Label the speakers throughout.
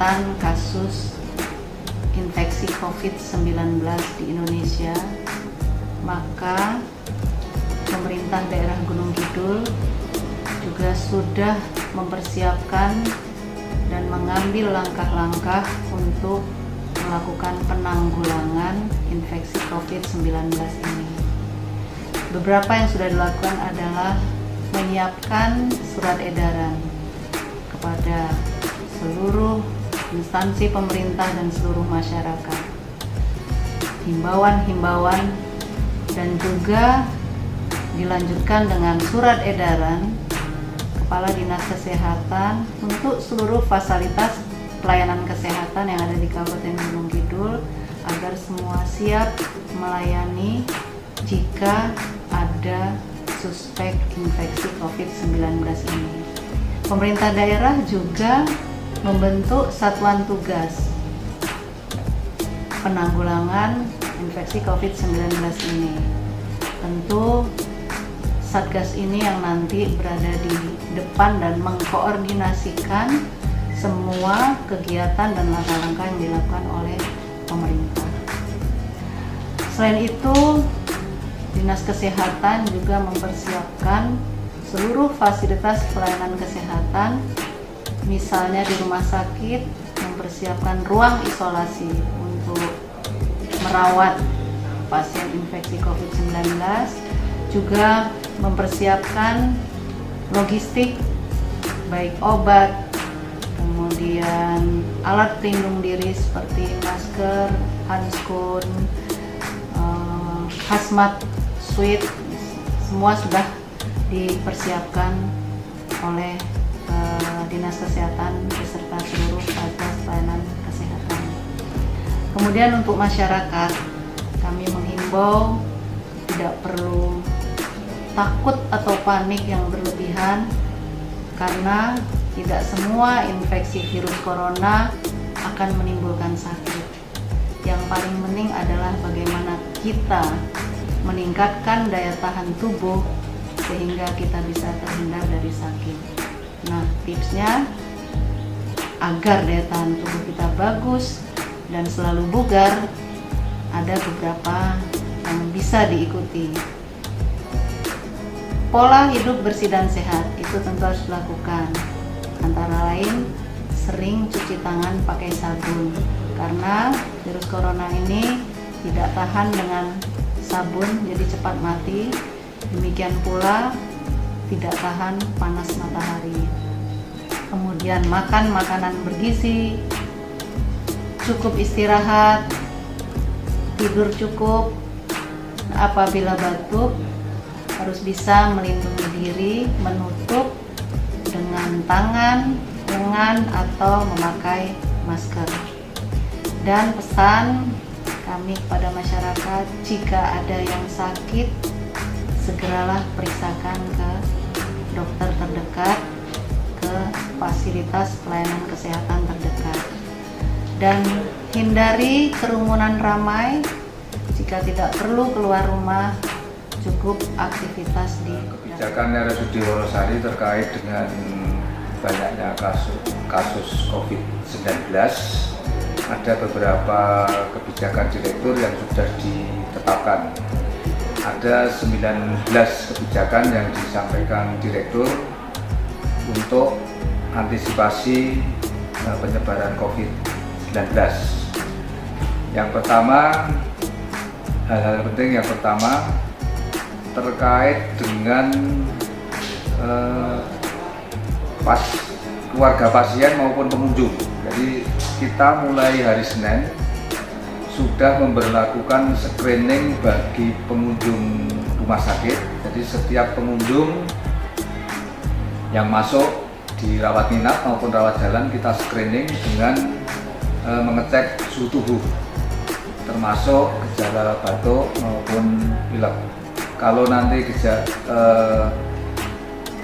Speaker 1: peningkatan kasus infeksi COVID-19 di Indonesia, maka pemerintah daerah Gunung Kidul juga sudah mempersiapkan dan mengambil langkah-langkah untuk melakukan penanggulangan infeksi COVID-19 ini. Beberapa yang sudah dilakukan adalah menyiapkan surat edaran kepada seluruh instansi pemerintah dan seluruh masyarakat, himbauan-himbauan, dan juga dilanjutkan dengan surat edaran Kepala Dinas Kesehatan untuk seluruh fasilitas pelayanan kesehatan yang ada di Kabupaten Gunung Kidul agar semua siap melayani jika ada suspek infeksi COVID-19 ini. Pemerintah daerah juga membentuk satuan tugas penanggulangan infeksi COVID-19 ini. Tentu Satgas ini yang nanti berada di depan dan mengkoordinasikan semua kegiatan dan langkah-langkah yang dilakukan oleh pemerintah. Selain itu, Dinas Kesehatan juga mempersiapkan seluruh fasilitas pelayanan kesehatan, misalnya di rumah sakit mempersiapkan ruang isolasi untuk merawat pasien infeksi COVID-19, juga mempersiapkan logistik baik obat, kemudian alat pelindung diri seperti masker, handskun, hazmat suit, semua sudah dipersiapkan oleh Dinas Kesehatan beserta seluruh fasilitas pelayanan kesehatan. Kemudian untuk masyarakat, kami menghimbau tidak perlu takut atau panik yang berlebihan, karena tidak semua infeksi virus corona akan menimbulkan sakit. Yang paling penting adalah bagaimana kita meningkatkan daya tahan tubuh sehingga kita bisa terhindar dari sakit. Nah, tipsnya agar daya tahan tubuh kita bagus dan selalu bugar, ada beberapa yang bisa diikuti. Pola hidup bersih dan sehat itu tentu harus dilakukan. Antara lain, sering cuci tangan pakai sabun, karena virus corona ini tidak tahan dengan sabun, jadi cepat mati. Demikian pula tidak tahan panas matahari. Kemudian makan makanan bergizi, cukup istirahat, tidur cukup. Apabila batuk, harus bisa melindungi diri, menutup dengan tangan, lengan, atau memakai masker. Dan pesan kami kepada masyarakat, jika ada yang sakit, segeralah periksakan ke dokter terdekat, ke fasilitas pelayanan kesehatan terdekat. Dan hindari kerumunan ramai. Jika tidak perlu keluar rumah, cukup aktivitas di
Speaker 2: kebijakan RSUD Wonosari terkait dengan banyaknya kasus COVID-19. Ada beberapa kebijakan direktur yang sudah ditetapkan. Ada 19 kebijakan yang disampaikan direktur untuk antisipasi penyebaran COVID-19. Yang pertama, hal-hal penting yang pertama terkait dengan keluarga pasien maupun pengunjung. Jadi kita mulai hari Senin sudah memberlakukan screening bagi pengunjung rumah sakit. Jadi setiap pengunjung yang masuk di rawat inap maupun rawat jalan kita screening dengan mengecek suhu tubuh, termasuk gejala batuk maupun pilek. Kalau nanti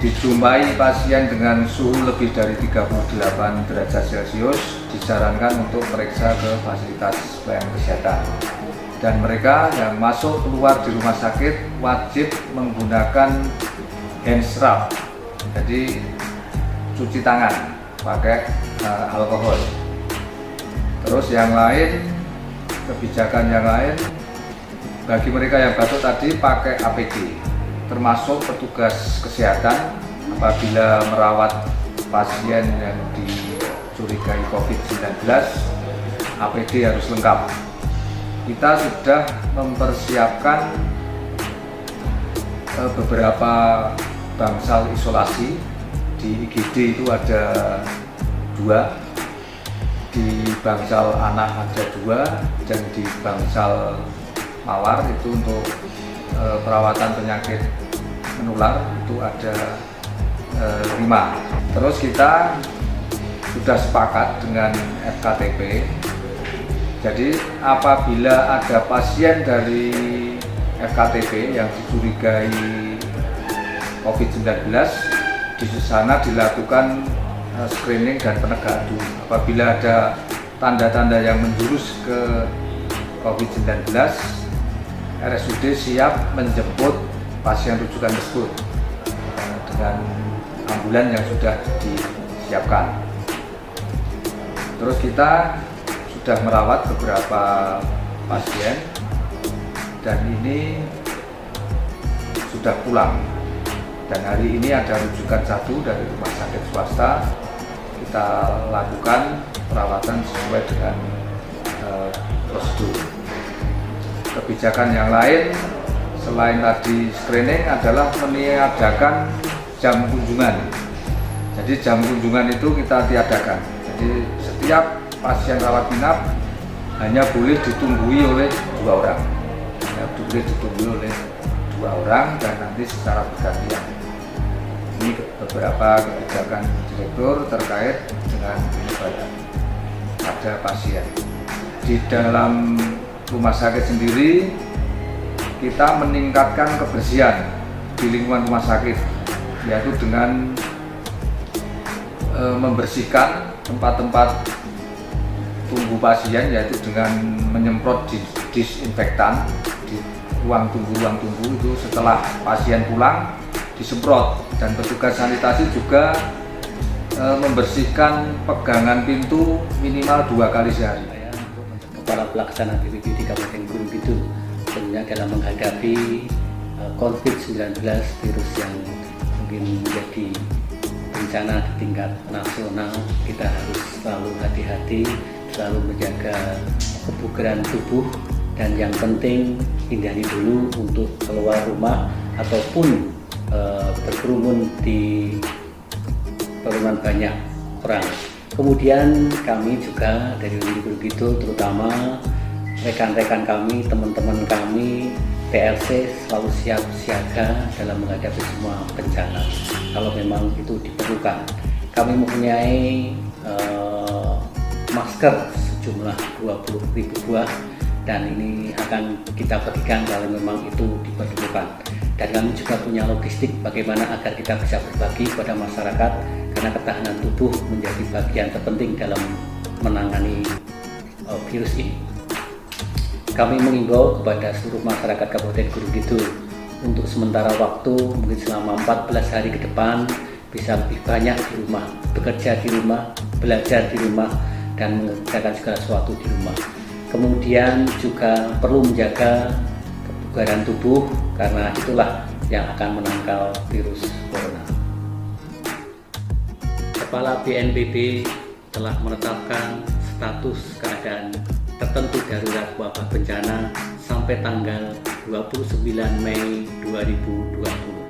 Speaker 2: dijumpai pasien dengan suhu lebih dari 38 derajat Celcius, disarankan untuk periksa ke fasilitas pelayanan kesehatan. Dan mereka yang masuk keluar di rumah sakit wajib menggunakan hand scrub, jadi cuci tangan pakai alkohol. Terus yang lain, kebijakan yang lain, bagi mereka yang batuk tadi pakai APD, termasuk petugas kesehatan apabila merawat pasien yang dicurigai COVID-19, APD harus lengkap. Kita sudah mempersiapkan beberapa bangsal isolasi. Di IGD itu ada 2, di bangsal anak ada 2, dan di bangsal mawar itu untuk perawatan penyakit menular itu ada 5. Terus kita sudah sepakat dengan FKTP, jadi apabila ada pasien dari FKTP yang dicurigai COVID-19, di sana dilakukan screening dan penegakan dulu. Apabila ada tanda-tanda yang menjurus ke COVID-19, RSUD siap menjemput pasien rujukan tersebut dengan ambulan yang sudah disiapkan. Terus kita sudah merawat beberapa pasien dan ini sudah pulang. Dan hari ini ada rujukan 1 dari rumah sakit swasta. Kita lakukan perawatan sesuai dengan prosedur. Kebijakan yang lain selain tadi screening adalah meniadakan jam kunjungan. Jadi jam kunjungan itu kita tiadakan. Jadi setiap pasien rawat inap hanya boleh ditunggui oleh 2 orang. Hanya boleh ditunggui oleh 2 orang dan nanti secara bergantian. Ini beberapa kebijakan direktur terkait dengan penyebaran pada pasien. Di dalam rumah sakit sendiri kita meningkatkan kebersihan di lingkungan rumah sakit, yaitu dengan membersihkan tempat-tempat tunggu pasien, yaitu dengan menyemprot disinfektan di ruang tunggu itu setelah pasien pulang disemprot, dan petugas sanitasi juga membersihkan pegangan pintu minimal 2 kali sehari.
Speaker 3: Kepala Pelaksana BPBD Kabupaten Gunung Kidul tentunya dalam menghadapi COVID-19, virus yang mungkin menjadi bencana di tingkat nasional, kita harus selalu hati-hati, selalu menjaga kebugaran tubuh, dan yang penting hindari dulu untuk keluar rumah ataupun berkerumun di kerumunan banyak orang. Kemudian kami juga dari Gunung Kidul, terutama rekan-rekan kami, teman-teman kami PLC selalu siap siaga dalam menghadapi semua bencana kalau memang itu diperlukan. Kami mempunyai masker sejumlah 20.000 buah dan ini akan kita bagikan kalau memang itu diperlukan. Dan kami juga punya logistik bagaimana agar kita bisa berbagi kepada masyarakat, karena ketahanan tubuh menjadi bagian terpenting dalam menangani virus ini. Kami mengimbau kepada seluruh masyarakat Kabupaten Gunung Kidul untuk sementara waktu, mungkin selama 14 hari ke depan, bisa lebih banyak di rumah, bekerja di rumah, belajar di rumah, dan mengerjakan segala sesuatu di rumah. Kemudian juga perlu menjaga kebugaran tubuh, karena itulah yang akan menangkal virus corona. Kepala BNPB telah menetapkan status keadaan tertentu darurat wabah bencana sampai tanggal 29 Mei 2020.